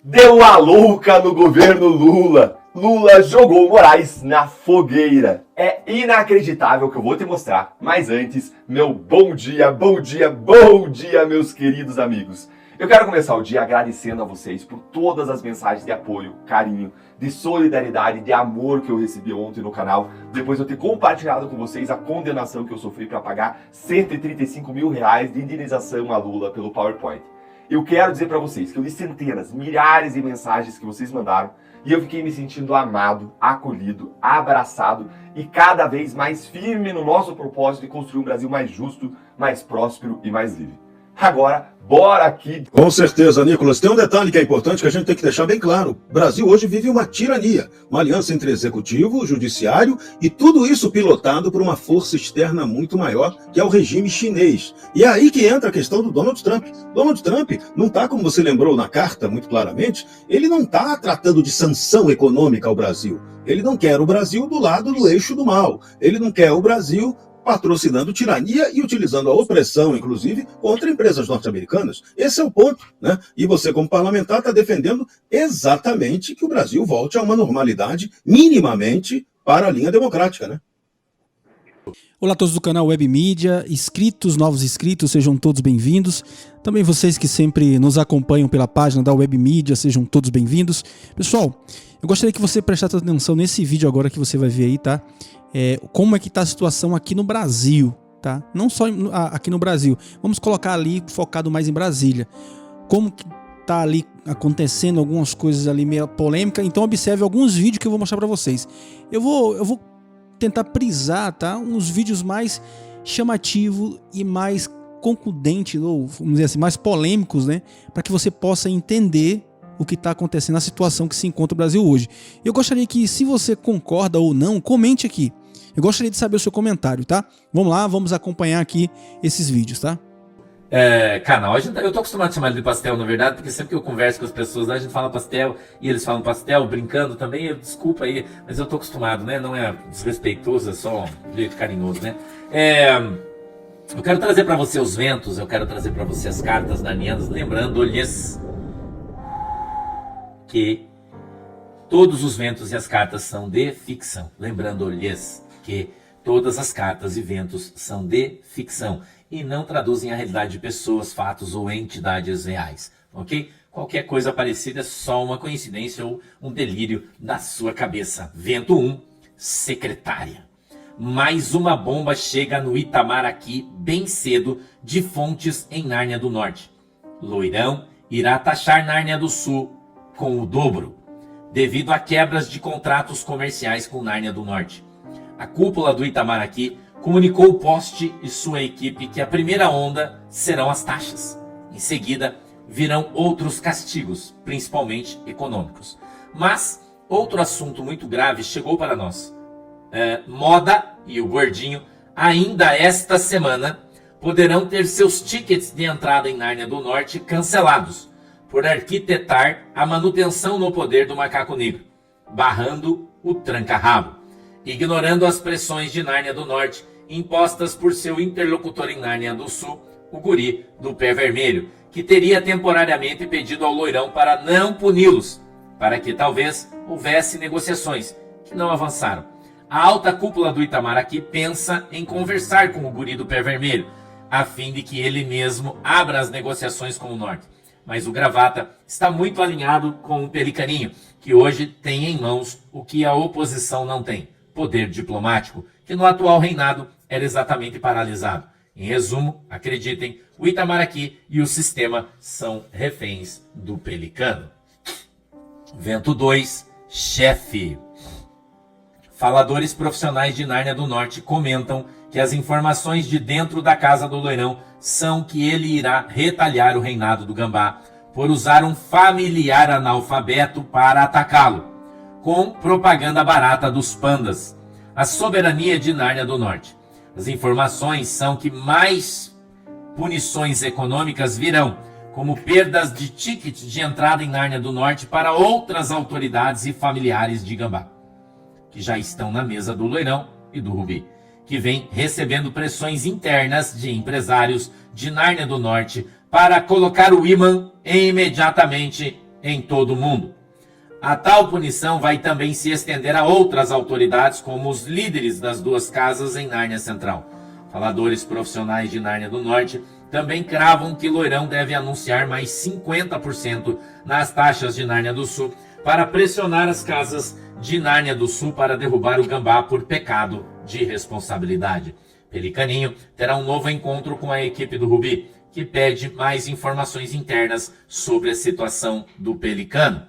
Deu a louca no governo Lula. Lula jogou Moraes na fogueira. É inacreditável o que eu vou te mostrar. Mas antes, meu bom dia, meus queridos amigos. Eu quero começar o dia agradecendo a vocês por todas as mensagens de apoio, carinho, de solidariedade, de amor que eu recebi ontem no canal, depois de eu ter compartilhado com vocês a condenação que eu sofri para pagar 135 mil reais de indenização a Lula pelo PowerPoint. Eu quero dizer para vocês que eu li centenas, milhares de mensagens que vocês mandaram e eu fiquei me sentindo amado, acolhido, abraçado e cada vez mais firme no nosso propósito de construir um Brasil mais justo, mais próspero e mais livre. Agora, bora aqui! Com certeza, Nicolas. Tem um detalhe que é importante que a gente tem que deixar bem claro. O Brasil hoje vive uma tirania, uma aliança entre executivo, judiciário e tudo isso pilotado por uma força externa muito maior, que é o regime chinês. E é aí que entra a questão do Donald Trump. Donald Trump não está, como você lembrou na carta muito claramente, ele não está tratando de sanção econômica ao Brasil. Ele não quer o Brasil do lado do eixo do mal. Ele não quer o Brasil patrocinando tirania e utilizando a opressão, inclusive, contra empresas norte-americanas. Esse é o ponto, né? E você, como parlamentar, está defendendo exatamente que o Brasil volte a uma normalidade minimamente para a linha democrática, né? Olá a todos do canal Web Mídia, inscritos, novos inscritos, sejam todos bem-vindos. Também vocês que sempre nos acompanham pela página da Web Mídia, sejam todos bem-vindos. Pessoal, eu gostaria que você prestasse atenção nesse vídeo agora que você vai ver aí, tá? Como é que tá a situação aqui no Brasil, tá? Não só aqui no Brasil, vamos colocar ali focado mais em Brasília. Como que tá ali acontecendo algumas coisas ali meio polêmica, então observe alguns vídeos que eu vou mostrar para vocês. Eu vou tentar prisar, tá? Uns vídeos mais chamativos e mais concludentes, ou vamos dizer assim, mais polêmicos, né? Para que você possa entender o que está acontecendo, a situação que se encontra o Brasil hoje. Eu gostaria que, se você concorda ou não, comente aqui. Eu gostaria de saber o seu comentário, tá? Vamos lá, vamos acompanhar aqui esses vídeos, tá? Canal, eu tô acostumado a chamar ele de pastel, na verdade, porque sempre que eu converso com as pessoas, a gente fala pastel e eles falam pastel, brincando também, desculpa aí, mas eu tô acostumado, né? Não é desrespeitoso, é só um jeito carinhoso, né? Eu quero trazer para você os ventos, eu quero trazer para você as cartas narnianas, lembrando-lhes que todos os ventos e as cartas são de ficção. Lembrando-lhes que todas as cartas e ventos são de ficção e não traduzem a realidade de pessoas, fatos ou entidades reais, ok? Qualquer coisa parecida é só uma coincidência ou um delírio da sua cabeça. Vento 1, secretária. Mais uma bomba chega no Itamaraty bem cedo de fontes em Nárnia do Norte. Loirão irá taxar Nárnia do Sul com o dobro, devido a quebras de contratos comerciais com Nárnia do Norte. A cúpula do Itamaraty comunicou o Poste e sua equipe que a primeira onda serão as taxas. Em seguida, virão outros castigos, principalmente econômicos. Mas outro assunto muito grave chegou para nós. Moda e o Gordinho, ainda esta semana, poderão ter seus tickets de entrada em Nárnia do Norte cancelados por arquitetar a manutenção no poder do macaco negro, barrando o tranca-rabo, ignorando as pressões de Nárnia do Norte impostas por seu interlocutor em Nárnia do Sul, o guri do pé vermelho, que teria temporariamente pedido ao Loirão para não puni-los, para que talvez houvesse negociações, que não avançaram. A alta cúpula do Itamaraty pensa em conversar com o guri do pé vermelho, a fim de que ele mesmo abra as negociações com o Norte. Mas o Gravata está muito alinhado com o Pelicaninho, que hoje tem em mãos o que a oposição não tem, poder diplomático, que no atual reinado era exatamente paralisado. Em resumo, acreditem, o Itamaraty e o sistema são reféns do Pelicano. Vento 2, chefe. Faladores profissionais de Nárnia do Norte comentam que as informações de dentro da casa do Loirão são que ele irá retalhar o reinado do Gambá por usar um familiar analfabeto para atacá-lo, com propaganda barata dos pandas, a soberania de Nárnia do Norte. As informações são que mais punições econômicas virão, como perdas de tickets de entrada em Nárnia do Norte para outras autoridades e familiares de Gambá, que já estão na mesa do Loirão e do Rubi, que vem recebendo pressões internas de empresários de Nárnia do Norte para colocar o imã imediatamente em todo o mundo. A tal punição vai também se estender a outras autoridades, como os líderes das duas casas em Nárnia Central. Faladores profissionais de Nárnia do Norte também cravam que Loirão deve anunciar mais 50% nas taxas de Nárnia do Sul para pressionar as casas de Nárnia do Sul para derrubar o Gambá por pecado de responsabilidade. Pelicaninho terá um novo encontro com a equipe do Rubi, que pede mais informações internas sobre a situação do Pelicano.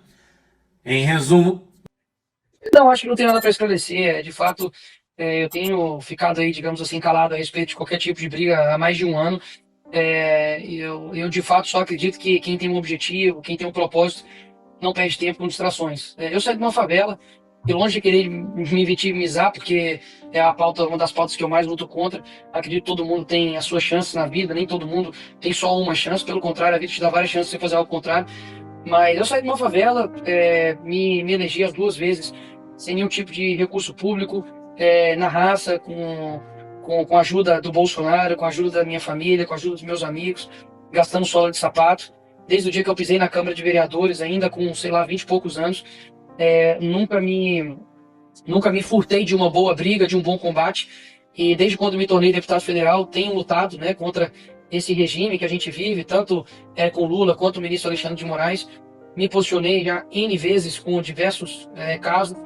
Em resumo... Não, acho que não tem nada para esclarecer. De fato, eu tenho ficado aí, digamos assim, calado a respeito de qualquer tipo de briga há mais de um ano. Eu de fato só acredito que quem tem um objetivo, quem tem um propósito, não perde tempo com distrações. Eu saí de uma favela e, longe de querer me vitimizar, porque é uma das pautas que eu mais luto contra. Acredito que todo mundo tem as suas chances na vida, nem todo mundo tem só uma chance, pelo contrário, a vida te dá várias chances de você fazer algo contrário. Mas eu saí de uma favela, me elegi as 2 vezes, sem nenhum tipo de recurso público, na raça, com a ajuda do Bolsonaro, com a ajuda da minha família, com a ajuda dos meus amigos, gastando sola de sapato. Desde o dia que eu pisei na Câmara de Vereadores, ainda com, sei lá, 20 e poucos anos, nunca me furtei de uma boa briga, de um bom combate. E desde quando me tornei deputado federal, tenho lutado, né, contra esse regime que a gente vive, tanto com Lula quanto o ministro Alexandre de Moraes. Me posicionei já N vezes com diversos casos.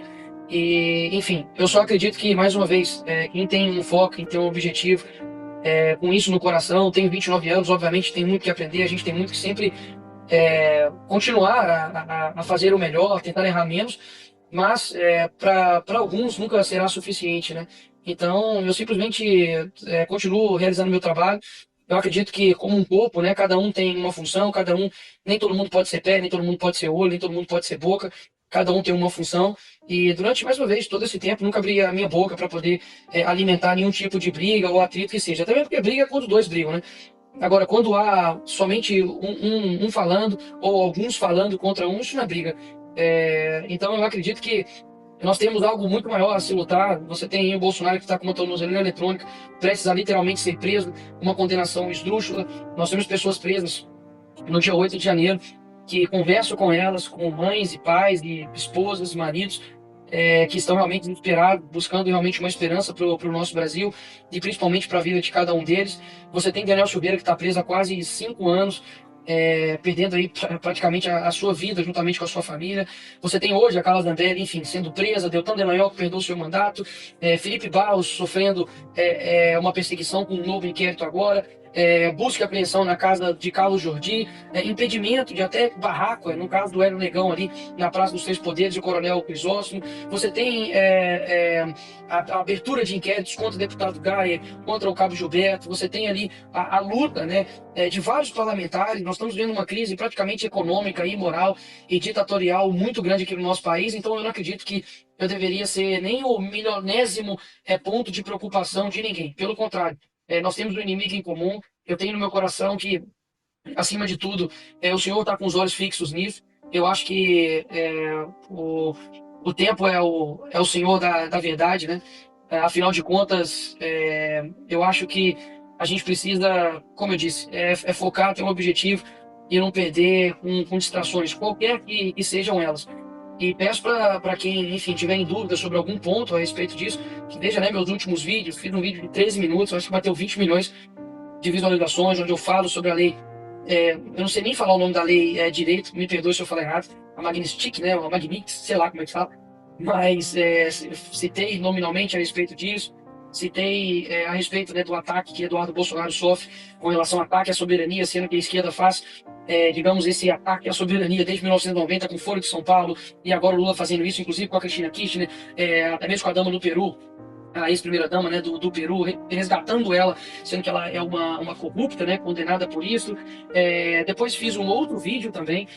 E, enfim, eu só acredito que, mais uma vez, quem tem um foco, quem tem um objetivo, com isso no coração, tenho 29 anos, obviamente tem muito que aprender, a gente tem muito que sempre continuar a fazer o melhor, tentar errar menos, mas para alguns nunca será suficiente, né? Então, eu simplesmente continuo realizando meu trabalho. Eu acredito que, como um corpo, né, cada um tem uma função, nem todo mundo pode ser pé, nem todo mundo pode ser olho, nem todo mundo pode ser boca, cada um tem uma função. E durante, mais uma vez, todo esse tempo, nunca abri a minha boca para poder alimentar nenhum tipo de briga ou atrito que seja. Até mesmo porque briga é quando 2 brigam, né? Agora, quando há somente um falando, ou alguns falando contra um, isso não é briga. Então, eu acredito que nós temos algo muito maior a se lutar. Você tem aí o Bolsonaro que está com uma tornozeleira eletrônica, prestes a literalmente ser preso, uma condenação esdrúxula. Nós temos pessoas presas no dia 8 de janeiro, que converso com elas, com mães e pais, e esposas, maridos, que estão realmente desesperados, buscando realmente uma esperança para o nosso Brasil, e principalmente para a vida de cada um deles. Você tem Daniel Silveira, que está preso há quase 5 anos, perdendo aí praticamente a sua vida juntamente com a sua família. Você tem hoje a Carla Zambelli, enfim, sendo presa, Deltan Dallagnol, que perdeu o seu mandato, Felipe Barros sofrendo uma perseguição com um novo inquérito agora, busca e apreensão na casa de Carlos Jordi, impedimento de até barraco, no caso do Hélio Negão ali na Praça dos Três Poderes, e o Coronel Crisóstomo. Você tem a abertura de inquéritos contra o deputado Gaia, contra o Cabo Gilberto. Você tem ali a luta, né, de vários parlamentares. Nós estamos vendo uma crise praticamente econômica, imoral e ditatorial muito grande aqui no nosso país. Então eu não acredito que eu deveria ser nem o milionésimo ponto de preocupação de ninguém. Pelo contrário, nós temos um inimigo em comum. Eu tenho no meu coração que, acima de tudo, o Senhor está com os olhos fixos nisso. Eu acho que o tempo é o Senhor da verdade, né? Afinal de contas, eu acho que a gente precisa, como eu disse, focar, ter um objetivo e não perder com distrações, qualquer que sejam elas. E peço para quem, enfim, tiver em dúvida sobre algum ponto a respeito disso, que veja, né, meus últimos vídeos. Fiz um vídeo de 13 minutos, acho que bateu 20 milhões de visualizações, onde eu falo sobre a lei. Eu não sei nem falar o nome da lei direito, me perdoe se eu falar errado. A Magnistic, né, a Magnix, sei lá como é que fala. Mas citei nominalmente a respeito disso. Citei a respeito, né, do ataque que Eduardo Bolsonaro sofre com relação ao ataque à soberania, sendo que a esquerda faz, digamos, esse ataque à soberania desde 1990 com o Foro de São Paulo, e agora o Lula fazendo isso, inclusive com a Cristina Kirchner, até mesmo com a dama do Peru, a ex-primeira-dama, né, do Peru, resgatando ela, sendo que ela é uma corrupta, né, condenada por isso. Depois fiz um outro vídeo também,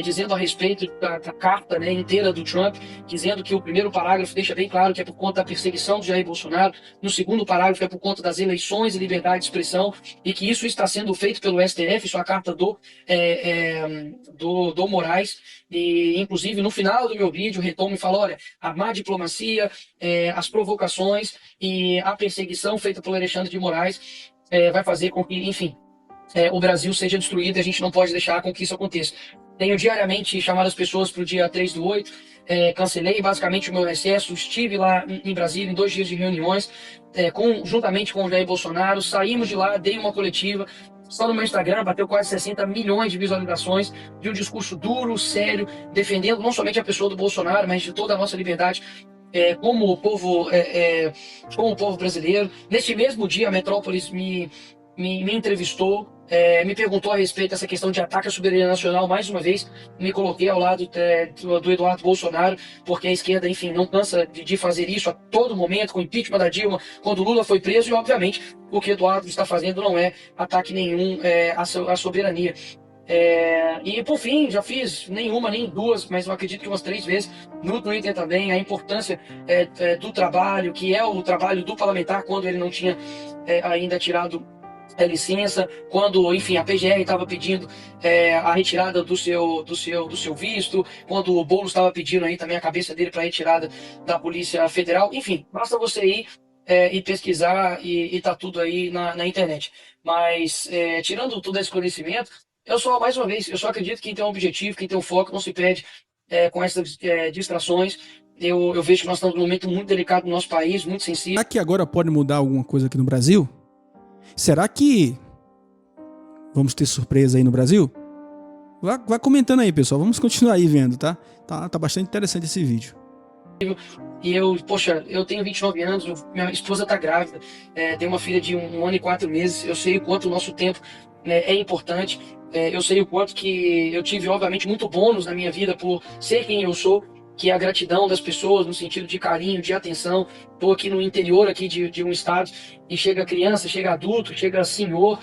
dizendo a respeito da carta, né, inteira do Trump, dizendo que o primeiro parágrafo deixa bem claro que é por conta da perseguição de Jair Bolsonaro, no segundo parágrafo é por conta das eleições e liberdade de expressão, e que isso está sendo feito pelo STF, isso é a carta do Moraes. E, inclusive, no final do meu vídeo, retomo e falo, olha, a má diplomacia, as provocações e a perseguição feita pelo Alexandre de Moraes vai fazer com que, enfim, o Brasil seja destruído, e a gente não pode deixar com que isso aconteça. Tenho diariamente chamado as pessoas para o dia 3/8, cancelei basicamente o meu recesso, estive lá em Brasília em 2 dias de reuniões, juntamente com o Jair Bolsonaro, saímos de lá, dei uma coletiva, só no meu Instagram bateu quase 60 milhões de visualizações, de um discurso duro, sério, defendendo não somente a pessoa do Bolsonaro, mas de toda a nossa liberdade como o povo brasileiro. Neste mesmo dia, a Metrópolis me entrevistou, me perguntou a respeito dessa questão de ataque à soberania nacional. Mais uma vez, me coloquei ao lado do Eduardo Bolsonaro, porque a esquerda, enfim, não cansa de fazer isso a todo momento, com o impeachment da Dilma, quando o Lula foi preso, e obviamente o que Eduardo está fazendo não é ataque nenhum à soberania. E por fim, já fiz nenhuma, nem duas, mas eu acredito que umas 3 vezes no Twitter também, a importância do trabalho, que é o trabalho do parlamentar, quando ele não tinha ainda tirado licença, quando, enfim, a PGR estava pedindo a retirada do seu visto, quando o Boulos estava pedindo aí também a cabeça dele para retirada da Polícia Federal. Enfim, basta você ir e pesquisar e tá tudo aí na internet. Mas, tirando todo esse conhecimento, mais uma vez, eu só acredito que quem tem um objetivo, quem tem um foco, não se perde com essas distrações. Eu vejo que nós estamos num momento muito delicado no nosso país, muito sensível. Será que agora pode mudar alguma coisa aqui no Brasil? Será que vamos ter surpresa aí no Brasil? Vai comentando aí, pessoal. Vamos continuar aí vendo, tá? Tá bastante interessante esse vídeo. E eu tenho 29 anos, minha esposa tá grávida, tem uma filha de 1 ano e 4 meses. Eu sei o quanto o nosso tempo é importante. Eu sei o quanto que eu tive, obviamente, muito bônus na minha vida por ser quem eu sou, que é a gratidão das pessoas, no sentido de carinho, de atenção. Estou aqui no interior aqui de um estado, e chega criança, chega adulto, chega senhor,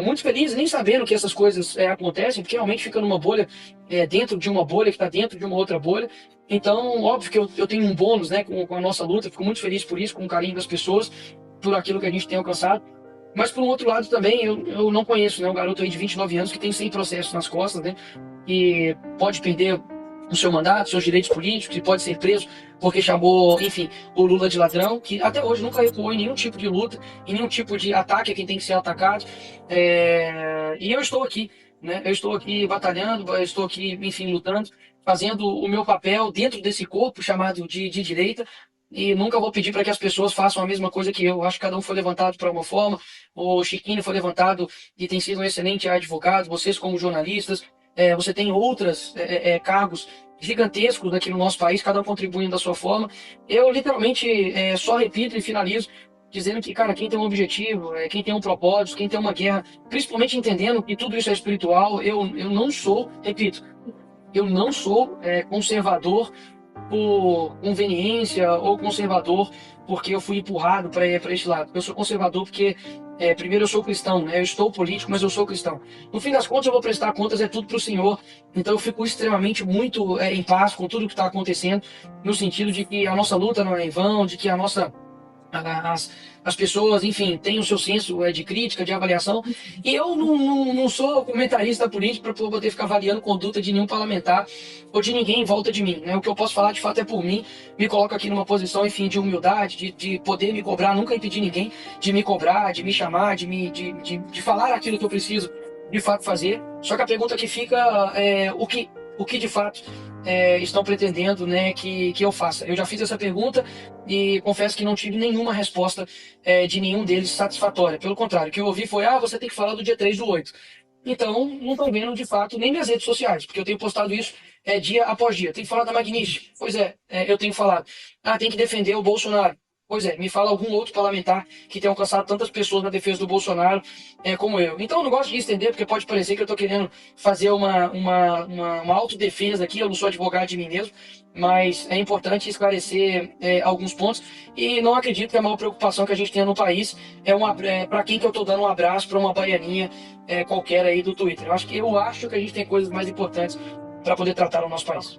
muito feliz, nem sabendo que essas coisas acontecem, porque realmente fica numa bolha, dentro de uma bolha que está dentro de uma outra bolha. Então, óbvio que eu tenho um bônus, né, com a nossa luta. Fico muito feliz por isso, com o carinho das pessoas, por aquilo que a gente tem alcançado. Mas, por um outro lado, também, eu não conheço, né, um garoto aí de 29 anos que tem 100 processos nas costas, né, e pode perder o seu mandato, seus direitos políticos, e pode ser preso porque chamou, enfim, o Lula de ladrão, que até hoje nunca recuou em nenhum tipo de luta, em nenhum tipo de ataque a quem tem que ser atacado. E eu estou aqui, né? Eu estou aqui batalhando, eu estou aqui, enfim, lutando, fazendo o meu papel dentro desse corpo chamado de direita. E nunca vou pedir para que as pessoas façam a mesma coisa que eu. Acho que cada um foi levantado para uma forma. O Chiquinho foi levantado e tem sido um excelente advogado. Vocês, como jornalistas, você tem outros cargos gigantescos aqui no nosso país, cada um contribuindo da sua forma. Eu, literalmente, só repito e finalizo dizendo que, cara, quem tem um objetivo, quem tem um propósito, quem tem uma guerra, principalmente entendendo que tudo isso é espiritual. Eu não sou, repito, eu não sou conservador por conveniência ou conservador porque eu fui empurrado para este lado. Eu sou conservador porque, primeiro, eu sou cristão, né? Eu estou político, mas eu sou cristão. No fim das contas, eu vou prestar contas, tudo para o Senhor. Então, eu fico extremamente muito em paz com tudo que está acontecendo, no sentido de que a nossa luta não é em vão, de que as pessoas, enfim, têm o seu senso de crítica, de avaliação. E eu não sou comentarista político para poder ficar avaliando conduta de nenhum parlamentar ou de ninguém em volta de mim, né? O que eu posso falar de fato é por mim. Me coloco aqui numa posição, enfim, de humildade, de poder me cobrar. Nunca impedi ninguém de me cobrar, de me chamar, de falar aquilo que eu preciso de fato fazer. Só que a pergunta que fica é o que de fato estão pretendendo, né, que eu faça. Eu já fiz essa pergunta e confesso que não tive nenhuma resposta de nenhum deles satisfatória. Pelo contrário, o que eu ouvi foi: você tem que falar do dia 3/8. Então, não estão vendo de fato nem minhas redes sociais, porque eu tenho postado isso dia após dia. Tem que falar da Magnífica. Pois eu tenho falado. Tem que defender o Bolsonaro. Pois me fala algum outro parlamentar que tenha alcançado tantas pessoas na defesa do Bolsonaro como eu. Então eu não gosto de estender, porque pode parecer que eu estou querendo fazer uma autodefesa aqui. Eu não sou advogado de mim mesmo, mas é importante esclarecer alguns pontos. E não acredito que a maior preocupação que a gente tenha no país para quem que eu estou dando um abraço para uma baianinha qualquer aí do Twitter. Eu acho que a gente tem coisas mais importantes para poder tratar no nosso país.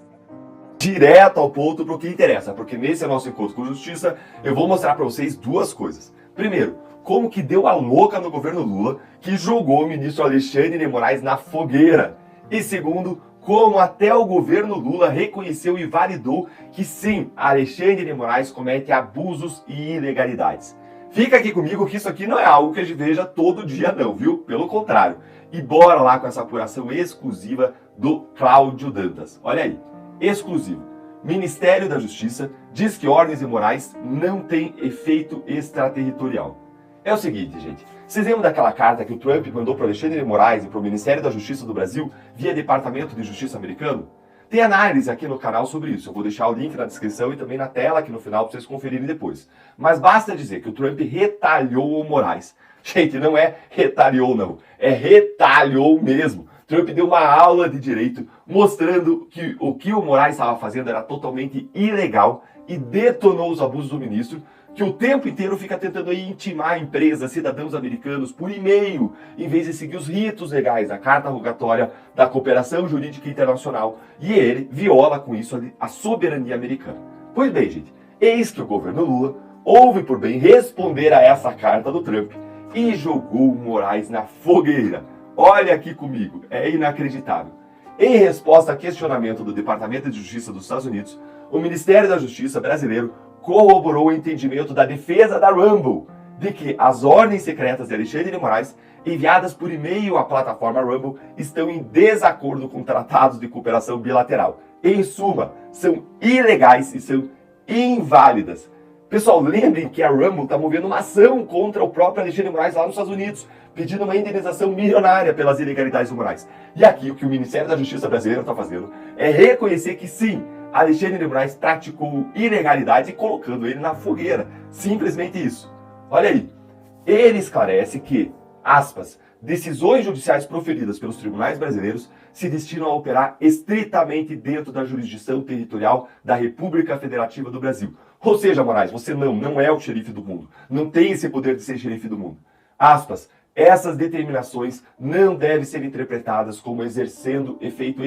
Direto ao ponto pro que interessa, porque nesse nosso encontro com justiça eu vou mostrar para vocês duas coisas. Primeiro, como que deu a louca no governo Lula, que jogou o ministro Alexandre de Moraes na fogueira. E segundo, como até o governo Lula reconheceu e validou que sim, Alexandre de Moraes comete abusos e ilegalidades. Fica aqui comigo que isso aqui não é algo que a gente veja todo dia não, viu? Pelo contrário. E bora lá com essa apuração exclusiva do Cláudio Dantas. Olha aí, exclusivo. Ministério da Justiça diz que ordens imorais não têm efeito extraterritorial. É o seguinte, gente. Vocês lembram daquela carta que o Trump mandou para Alexandre de Moraes e para o Ministério da Justiça do Brasil via Departamento de Justiça americano? Tem análise aqui no canal sobre isso. Eu vou deixar o link na descrição e também na tela aqui no final para vocês conferirem depois. Mas basta dizer que o Trump retalhou o Moraes. Gente, não é retaliou não, é retalhou mesmo. Trump deu uma aula de direito mostrando que o que o Moraes estava fazendo era totalmente ilegal e detonou os abusos do ministro, que o tempo inteiro fica tentando aí intimar empresas, cidadãos americanos por e-mail, em vez de seguir os ritos legais da Carta Rogatória da Cooperação Jurídica Internacional. E ele viola com isso a soberania americana. Pois bem, gente, eis que o governo Lula houve por bem responder a essa carta do Trump e jogou o Moraes na fogueira. Olha aqui comigo, é inacreditável. Em resposta a questionamento do Departamento de Justiça dos Estados Unidos, o Ministério da Justiça brasileiro corroborou o entendimento da defesa da Rumble de que as ordens secretas de Alexandre de Moraes enviadas por e-mail à plataforma Rumble estão em desacordo com tratados de cooperação bilateral. Em suma, são ilegais e são inválidas. Pessoal, lembrem que a Rumble está movendo uma ação contra o próprio Alexandre de Moraes lá nos Estados Unidos, pedindo uma indenização milionária pelas ilegalidades do Moraes. E aqui o que o Ministério da Justiça brasileiro está fazendo é reconhecer que sim, Alexandre de Moraes praticou ilegalidade e colocando ele na fogueira. Simplesmente isso. Olha aí. Ele esclarece que, aspas, decisões judiciais proferidas pelos tribunais brasileiros se destinam a operar estritamente dentro da jurisdição territorial da República Federativa do Brasil. Ou seja, Moraes, você não é o xerife do mundo. Não tem esse poder de ser xerife do mundo. Aspas. Essas determinações não devem ser interpretadas como exercendo efeito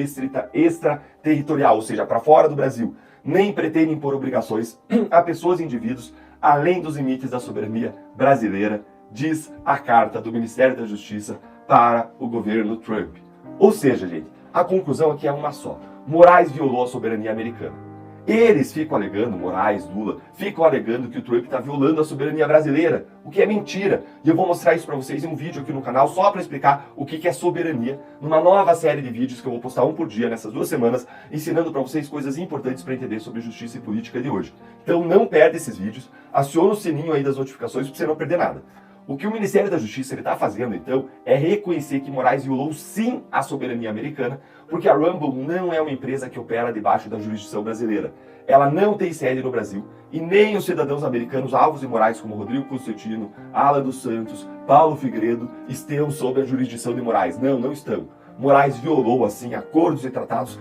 extraterritorial, ou seja, para fora do Brasil, nem pretendem impor obrigações a pessoas e indivíduos além dos limites da soberania brasileira, diz a carta do Ministério da Justiça para o governo Trump. Ou seja, gente, a conclusão aqui é uma só. Moraes violou a soberania americana. Eles ficam alegando, Moraes, Lula, ficam alegando que o Trump está violando a soberania brasileira, o que é mentira. E eu vou mostrar isso para vocês em um vídeo aqui no canal, só para explicar o que é soberania, numa nova série de vídeos que eu vou postar um por dia nessas 2 semanas, ensinando para vocês coisas importantes para entender sobre justiça e política de hoje. Então não perde esses vídeos, aciona o sininho aí das notificações para você não perder nada. O que o Ministério da Justiça está fazendo, então, é reconhecer que Moraes violou sim a soberania americana, porque a Rumble não é uma empresa que opera debaixo da jurisdição brasileira. Ela não tem sede no Brasil, e nem os cidadãos americanos alvos de Moraes, como Rodrigo Constantino, Alan dos Santos, Paulo Figueiredo, estão sob a jurisdição de Moraes. Não estão. Moraes violou, assim, acordos e tratados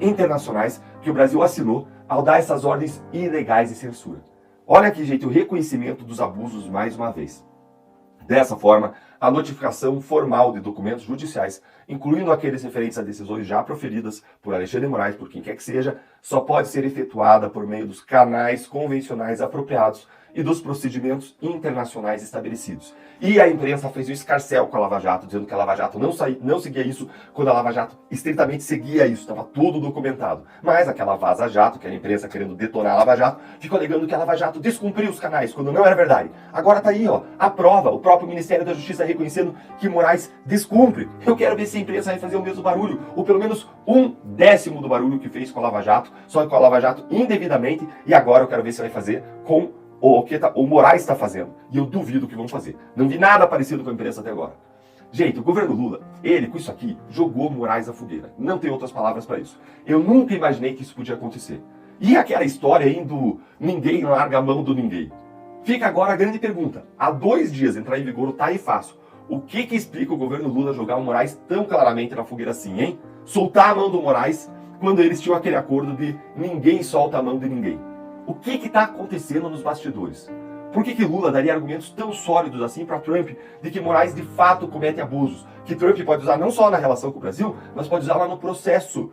internacionais que o Brasil assinou ao dar essas ordens ilegais de censura. Olha aqui, gente, o reconhecimento dos abusos mais uma vez. Dessa forma, a notificação formal de documentos judiciais, incluindo aqueles referentes a decisões já proferidas por Alexandre de Moraes, por quem quer que seja, só pode ser efetuada por meio dos canais convencionais apropriados e dos procedimentos internacionais estabelecidos. E a imprensa fez um escarcéu com a Lava Jato, dizendo que a Lava Jato não seguia isso, quando a Lava Jato estritamente seguia isso, estava tudo documentado. Mas aquela Vaza Jato, que era a imprensa querendo detonar a Lava Jato, ficou alegando que a Lava Jato descumpriu os canais, quando não era verdade. Agora tá aí, ó, a prova, o próprio Ministério da Justiça reconhecendo que Moraes descumpre. Eu quero ver se a imprensa vai fazer o mesmo barulho, ou pelo menos 1/10 do barulho que fez com a Lava Jato, só que com a Lava Jato indevidamente, e agora eu quero ver se vai fazer com o que o Moraes está fazendo. E eu duvido que vão fazer. Não vi nada parecido com a imprensa até agora. Gente, o governo Lula, ele com isso aqui, jogou Moraes à fogueira. Não tem outras palavras para isso. Eu nunca imaginei que isso podia acontecer. E aquela história aí do ninguém larga a mão do ninguém. Fica agora a grande pergunta. Há 2 dias entrar em vigor o tarifaço. O que explica o governo Lula jogar o Moraes tão claramente na fogueira assim, hein? Soltar a mão do Moraes quando eles tinham aquele acordo de ninguém solta a mão de ninguém. O que está acontecendo nos bastidores? Por que Lula daria argumentos tão sólidos assim para Trump de que Moraes de fato comete abusos? Que Trump pode usar não só na relação com o Brasil, mas pode usar lá no processo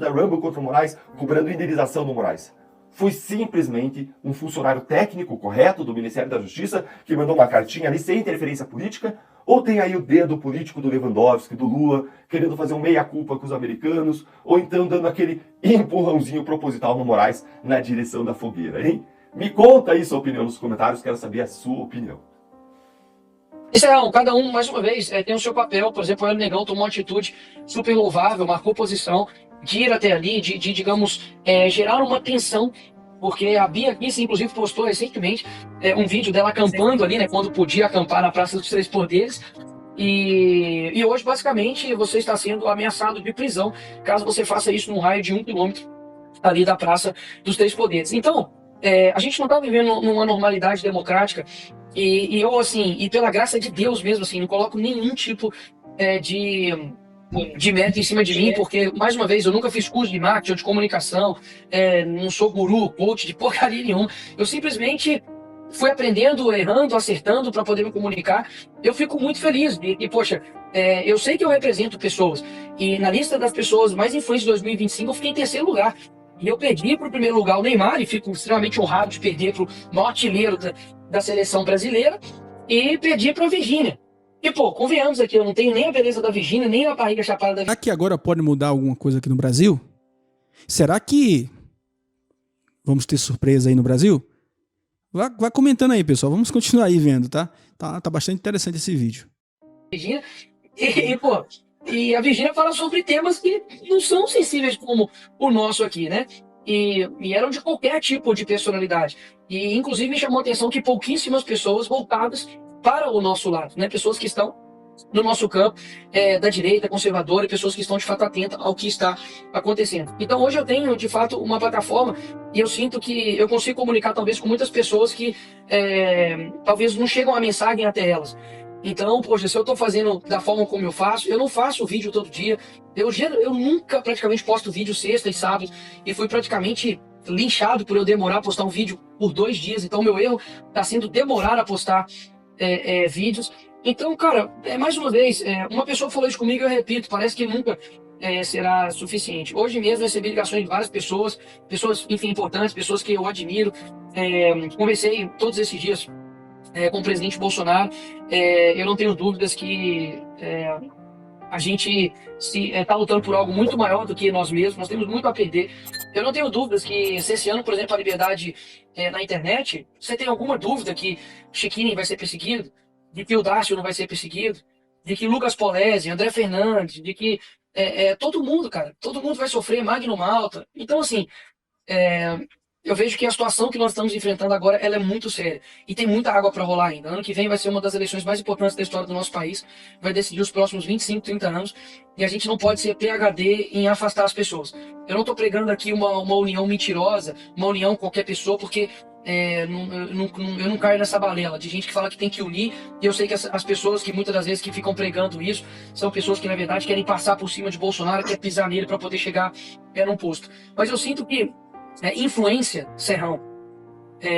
da Rumble contra o Moraes, cobrando indenização do Moraes. Foi simplesmente um funcionário técnico correto do Ministério da Justiça que mandou uma cartinha ali sem interferência política? Ou tem aí o dedo político do Lewandowski, do Lula, querendo fazer um meia-culpa com os americanos, ou então dando aquele empurrãozinho proposital no Moraes na direção da fogueira, hein? Me conta aí sua opinião nos comentários, quero saber a sua opinião. Isso é, cada um, mais uma vez, tem o seu papel. Por exemplo, o Hélio Negão tomou uma atitude super louvável, marcou posição, de ir até ali, digamos, gerar uma tensão, porque a Bia aqui, inclusive, postou recentemente um vídeo dela acampando ali, né, quando podia acampar na Praça dos Três Poderes. E hoje, basicamente, você está sendo ameaçado de prisão caso você faça isso num raio de 1 quilômetro ali da Praça dos Três Poderes. Então, a gente não está vivendo numa normalidade democrática. E eu, assim, e pela graça de Deus mesmo, assim, não coloco nenhum tipo de meta em cima de mim, porque, mais uma vez, eu nunca fiz curso de marketing ou de comunicação, não sou guru, coach de porcaria nenhuma. Eu simplesmente fui aprendendo, errando, acertando para poder me comunicar. Eu fico muito feliz. E poxa, eu sei que eu represento pessoas. E na lista das pessoas mais influentes de 2025, eu fiquei em terceiro lugar. E eu perdi para o primeiro lugar o Neymar, e fico extremamente honrado de perder para o maior artilheiro da seleção brasileira, e perdi para a Virgínia. E, pô, convenhamos aqui, eu não tenho nem a beleza da Virgínia, nem a barriga chapada da Virgínia. Será que agora pode mudar alguma coisa aqui no Brasil? Será que vamos ter surpresa aí no Brasil? Vai comentando aí, pessoal. Vamos continuar aí vendo, tá? Tá bastante interessante esse vídeo. Virgínia. E a Virgínia fala sobre temas que não são sensíveis como o nosso aqui, né? E eram de qualquer tipo de personalidade. E, inclusive, me chamou a atenção que pouquíssimas pessoas voltadas para o nosso lado, né? Pessoas que estão no nosso campo da direita conservadora e pessoas que estão, de fato, atentas ao que está acontecendo. Então, hoje eu tenho, de fato, uma plataforma e eu sinto que eu consigo comunicar, talvez, com muitas pessoas que talvez não chegam a mensagem até elas. Então, poxa, se eu estou fazendo da forma como eu faço, eu não faço vídeo todo dia. Eu nunca praticamente posto vídeo sexta e sábado. E fui praticamente linchado por eu demorar a postar um vídeo por 2 dias. Então, meu erro está sendo demorar a postar vídeos. Então, cara, mais uma vez, uma pessoa falou isso comigo e eu repito, parece que nunca será suficiente. Hoje mesmo recebi ligações de várias pessoas, enfim, importantes, pessoas que eu admiro. Conversei todos esses dias com o presidente Bolsonaro. Eu não tenho dúvidas que a gente está lutando por algo muito maior do que nós mesmos, nós temos muito a perder. Eu não tenho dúvidas que se esse ano, por exemplo, a liberdade na internet, você tem alguma dúvida que Chiquinho vai ser perseguido? De que o Dácio não vai ser perseguido? De que Lucas Polezi, André Fernandes, de que todo mundo, cara, todo mundo vai sofrer, Magno Malta. Então, assim, eu vejo que a situação que nós estamos enfrentando agora, ela é muito séria. E tem muita água para rolar ainda. Ano que vem vai ser uma das eleições mais importantes da história do nosso país. Vai decidir os próximos 25, 30 anos. E a gente não pode ser PhD em afastar as pessoas. Eu não estou pregando aqui uma união mentirosa, uma união com qualquer pessoa, porque eu não caio nessa balela de gente que fala que tem que unir. E eu sei que as pessoas que muitas das vezes que ficam pregando isso são pessoas que, na verdade, querem passar por cima de Bolsonaro, querem pisar nele para poder chegar num posto. Mas eu sinto que influência, Serrão,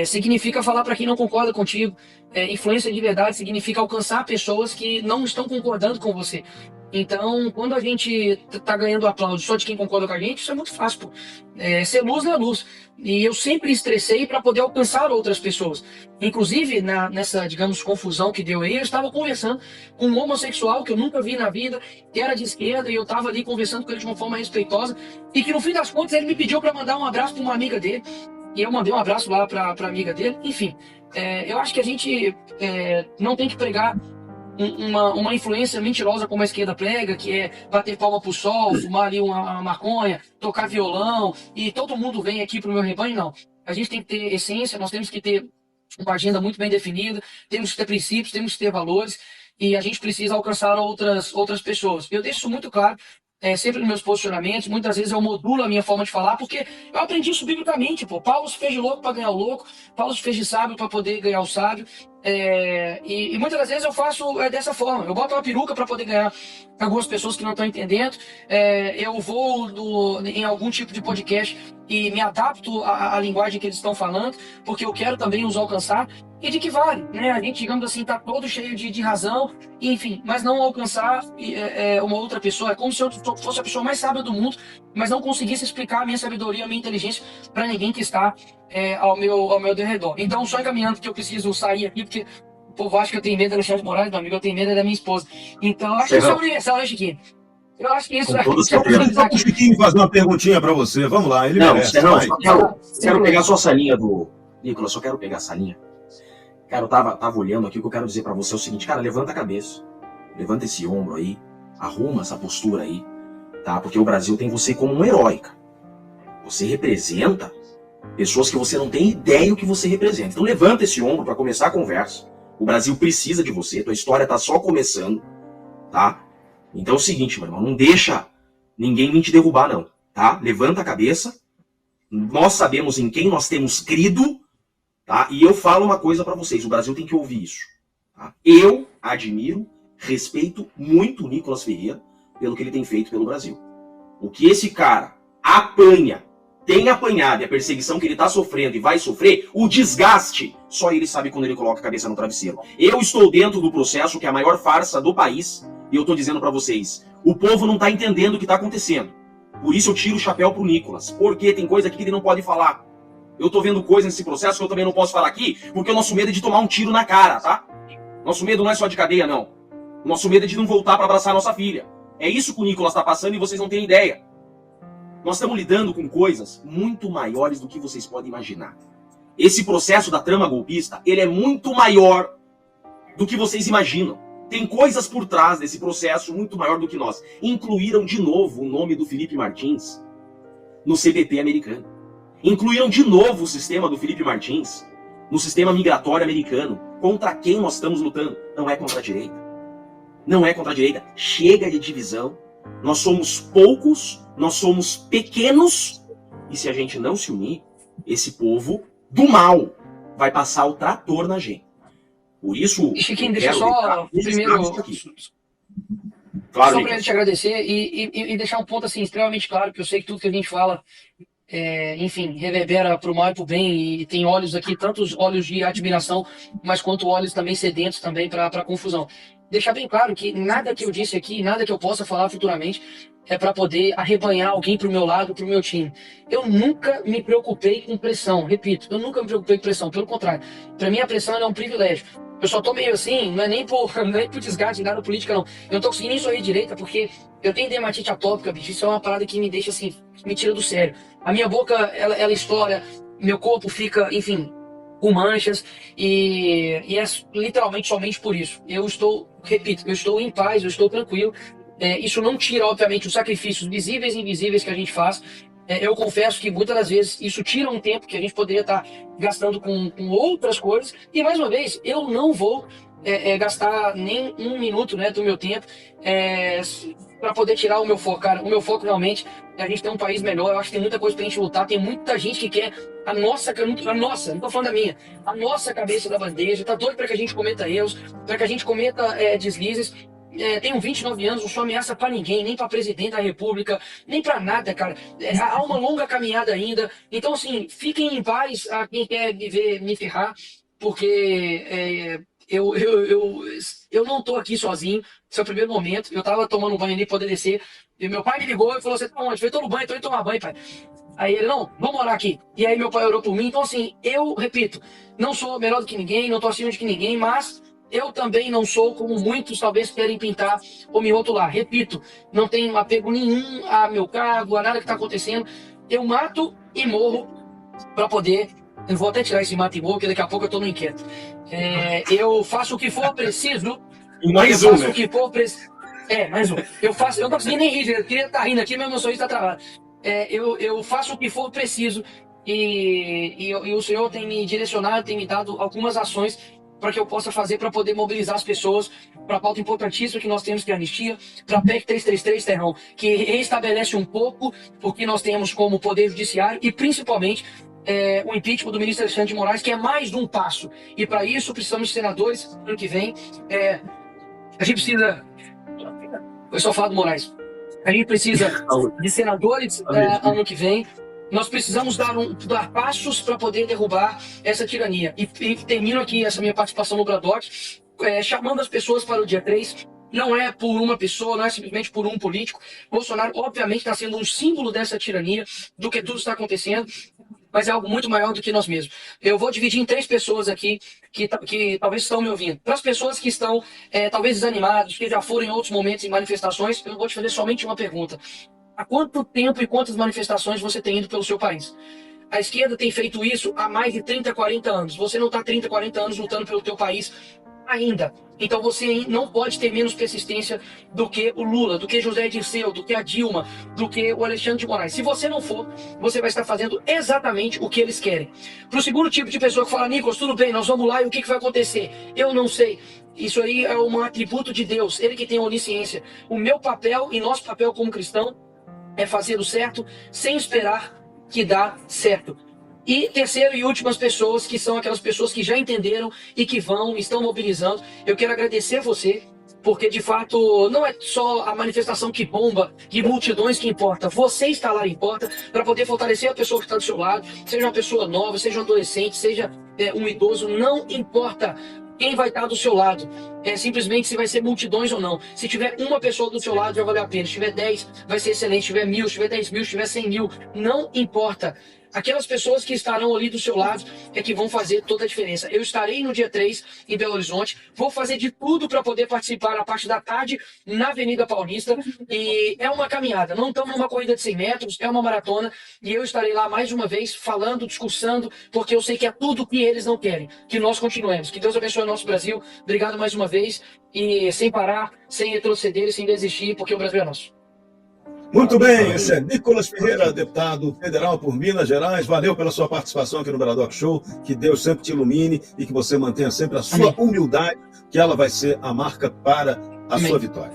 significa falar para quem não concorda contigo. Influência de verdade significa alcançar pessoas que não estão concordando com você. Então, quando a gente tá ganhando aplauso só de quem concorda com a gente, isso é muito fácil, pô. Ser luz na luz. E eu sempre estressei para poder alcançar outras pessoas. Inclusive, nessa, digamos, confusão que deu aí, eu estava conversando com um homossexual que eu nunca vi na vida, que era de esquerda, e eu estava ali conversando com ele de uma forma respeitosa, e que no fim das contas ele me pediu para mandar um abraço para uma amiga dele, e eu mandei um abraço lá para amiga dele. Enfim, eu acho que a gente não tem que pregar uma influência mentirosa como a esquerda prega, que é bater palma pro sol, fumar ali uma maconha, tocar violão, e todo mundo vem aqui pro meu rebanho. Não. A gente tem que ter essência, nós temos que ter uma agenda muito bem definida, temos que ter princípios, temos que ter valores, e a gente precisa alcançar outras pessoas. Eu deixo isso muito claro, sempre nos meus posicionamentos. Muitas vezes eu modulo a minha forma de falar, porque eu aprendi isso biblicamente, pô. Paulo se fez de louco para ganhar o louco, Paulo se fez de sábio para poder ganhar o sábio. E muitas das vezes eu faço dessa forma. Eu boto uma peruca para poder ganhar algumas pessoas que não estão entendendo. Eu vou em algum tipo de podcast e me adapto à linguagem que eles estão falando, porque eu quero também os alcançar. E de que vale, né? A gente, digamos assim, tá todo cheio de razão, enfim, mas não alcançar uma outra pessoa. É como se eu fosse a pessoa mais sábia do mundo, mas não conseguisse explicar a minha sabedoria, a minha inteligência para ninguém que está ao meu derredor. Então, só encaminhando que eu preciso sair aqui, porque o povo acha que eu tenho medo da Alexandre de Moraes, meu amigo, eu tenho medo da minha esposa. Então, acho que isso é universal, né, Chiquinho? Eu acho que isso é... O Chiquinho fazer uma perguntinha para você. Vamos lá, ele Não, merece. Serrão, só quero pegar sua salinha do... Nicolas, só quero pegar a salinha. Cara, eu tava olhando aqui, o que eu quero dizer pra você é o seguinte, cara, levanta a cabeça, levanta esse ombro aí, arruma essa postura aí, tá? Porque o Brasil tem você como um herói, cara. Você representa pessoas que você não tem ideia o que você representa. Então levanta esse ombro pra começar a conversa. O Brasil precisa de você, tua história tá só começando, tá? Então é o seguinte, meu irmão, não deixa ninguém vir te derrubar, não, tá? Levanta a cabeça, nós sabemos em quem nós temos crido, tá? E eu falo uma coisa pra vocês, o Brasil tem que ouvir isso, tá? Eu admiro, respeito muito o Nicolas Ferreira pelo que ele tem feito pelo Brasil. O que esse cara tem apanhado e a perseguição que ele tá sofrendo e vai sofrer, o desgaste, só ele sabe quando ele coloca a cabeça no travesseiro. Eu estou dentro do processo que é a maior farsa do país e eu tô dizendo pra vocês, o povo não tá entendendo o que tá acontecendo. Por isso eu tiro o chapéu pro Nicolas, porque tem coisa aqui que ele não pode falar. Eu tô vendo coisa nesse processo que eu também não posso falar aqui, porque o nosso medo é de tomar um tiro na cara, tá? Nosso medo não é só de cadeia, não. O nosso medo é de não voltar pra abraçar a nossa filha. É isso que o Nicolas tá passando e vocês não têm ideia. Nós estamos lidando com coisas muito maiores do que vocês podem imaginar. Esse processo da trama golpista, ele é muito maior do que vocês imaginam. Tem coisas por trás desse processo muito maior do que nós. Incluíram de novo o nome do Felipe Martins no CPP americano. Incluíram de novo o sistema do Felipe Martins no sistema migratório americano. Contra quem nós estamos lutando? Não é contra a direita. Não é contra a direita. Chega de divisão. Nós somos poucos, nós somos pequenos, e se a gente não se unir, esse povo do mal vai passar o trator na gente. Por isso, E Chiquinho, deixa eu só primeiro, claro, só para te agradecer e deixar um ponto assim extremamente claro, que eu sei que tudo que a gente fala, enfim, reverbera para o mal e para o bem, e tem olhos aqui, tantos olhos de admiração, mas quanto olhos também sedentos também para confusão. Deixar bem claro que nada que eu disse aqui, nada que eu possa falar futuramente é para poder arrebanhar alguém pro meu lado, pro meu time. Eu nunca me preocupei com pressão, repito, eu nunca me preocupei com pressão, pelo contrário. Para mim a pressão é um privilégio. Eu só tô meio assim, não é nem por desgaste, nada política não. Eu não tô conseguindo nem sorrir direita porque eu tenho dermatite atópica, bicho, isso é uma parada que me deixa assim, me tira do sério. A minha boca, ela estoura, meu corpo fica, enfim, com manchas, e é literalmente somente por isso. Eu estou em paz, eu estou tranquilo. Isso não tira, obviamente, os sacrifícios visíveis e invisíveis que a gente faz. Eu confesso que muitas das vezes isso tira um tempo que a gente poderia estar gastando com outras coisas. E mais uma vez, eu não vou gastar nem um minuto, né, do meu tempo para poder tirar o meu foco, cara. O meu foco realmente é a gente ter um país melhor. Eu acho que tem muita coisa pra gente lutar. Tem muita gente que quer a nossa, não tô falando da minha, a nossa cabeça da bandeja. Tá doido para que a gente cometa erros, para que a gente cometa deslizes. Tenho 29 anos, não sou ameaça pra ninguém, nem pra presidente da república, nem pra nada, cara. Há uma longa caminhada ainda. Então, assim, fiquem em paz a quem quer me ver me ferrar, porque eu não tô aqui sozinho. Esse é o primeiro momento. Eu tava tomando banho ali, poder descer. E meu pai me ligou e falou: "Você tá onde?" Eu falei: "Tô no banho, tô indo tomar banho, pai." Aí ele: "Não, vamos morar aqui." E aí meu pai orou por mim. Então, assim, eu repito, não sou melhor do que ninguém, não tô acima de que ninguém, mas eu também não sou como muitos talvez querem pintar ou me rotular. Repito, não tenho apego nenhum a meu cargo, a nada que está acontecendo. Eu mato e morro para poder... Eu vou até tirar esse mato e morro, porque daqui a pouco eu estou no inquieto. Eu faço o que for preciso. Mais eu um, faço né? o que for preciso. Mais um. Eu não tô conseguindo nem rir, eu queria estar rindo aqui, mas meu sorriso está travado. Eu faço o que for preciso e o Senhor tem me direcionado, tem me dado algumas ações para que eu possa fazer, para poder mobilizar as pessoas para a pauta importantíssima que nós temos, que é a anistia, para a PEC 333, Terrão, que restabelece um pouco o que nós temos como poder judiciário e, principalmente, o impeachment do ministro Alexandre de Moraes, que é mais um passo. E, para isso, precisamos de senadores ano que vem. A gente precisa... Foi só falar do Moraes. A gente precisa de senadores ano que vem. Nós precisamos dar passos para poder derrubar essa tirania. E termino aqui essa minha participação no Bradock, chamando as pessoas para o dia 3. Não é por uma pessoa, não é simplesmente por um político. Bolsonaro, obviamente, está sendo um símbolo dessa tirania, do que tudo está acontecendo, mas é algo muito maior do que nós mesmos. Eu vou dividir em 3 pessoas aqui que talvez estão me ouvindo. Para as pessoas que estão talvez desanimadas, que já foram em outros momentos em manifestações, eu vou te fazer somente uma pergunta. Há quanto tempo e quantas manifestações você tem ido pelo seu país? A esquerda tem feito isso há mais de 30, 40 anos. Você não está 30, 40 anos lutando pelo teu país ainda. Então você não pode ter menos persistência do que o Lula, do que José Dirceu, do que a Dilma, do que o Alexandre de Moraes. Se você não for, você vai estar fazendo exatamente o que eles querem. Para o segundo tipo de pessoa que fala, Nicolas, tudo bem, nós vamos lá e o que vai acontecer? Eu não sei. Isso aí é um atributo de Deus, ele que tem a onisciência. O meu papel e nosso papel como cristão é fazer o certo sem esperar que dá certo. E terceiro e últimas pessoas, que são aquelas pessoas que já entenderam e que estão mobilizando. Eu quero agradecer você, porque de fato não é só a manifestação que bomba de multidões que importa. Você estar lá importa para poder fortalecer a pessoa que está do seu lado, seja uma pessoa nova, seja um adolescente, seja um idoso, não importa quem vai estar do seu lado. É simplesmente se vai ser multidões ou não. Se tiver uma pessoa do seu lado, já valeu a pena. Se tiver 10, vai ser excelente. Se tiver 1000, se tiver 10 mil, se tiver 100 mil, não importa. Aquelas pessoas que estarão ali do seu lado é que vão fazer toda a diferença. Eu estarei no dia 3 em Belo Horizonte. Vou fazer de tudo para poder participar na parte da tarde na Avenida Paulista. E é uma caminhada. Não estamos numa corrida de 100 metros, é uma maratona. E eu estarei lá mais uma vez falando, discursando, porque eu sei que é tudo que eles não querem. Que nós continuemos. Que Deus abençoe o nosso Brasil. Obrigado mais uma vez. E sem parar, sem retroceder e sem desistir, porque o Brasil é nosso. Muito bem, esse é Nicolas Ferreira, deputado federal por Minas Gerais. Valeu pela sua participação aqui no Bradock Show. Que Deus sempre te ilumine e que você mantenha sempre a sua humildade, que ela vai ser a marca para a sua vitória.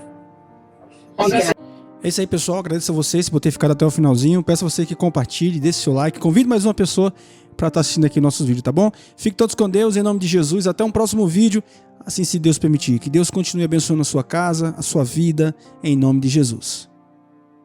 É isso aí, pessoal. Agradeço a vocês por ter ficado até o finalzinho. Peço a você que compartilhe, deixe seu like, convide mais uma pessoa para estar assistindo aqui nossos vídeos, tá bom? Fiquem todos com Deus, em nome de Jesus. Até um próximo vídeo, assim se Deus permitir. Que Deus continue abençoando a sua casa, a sua vida, em nome de Jesus.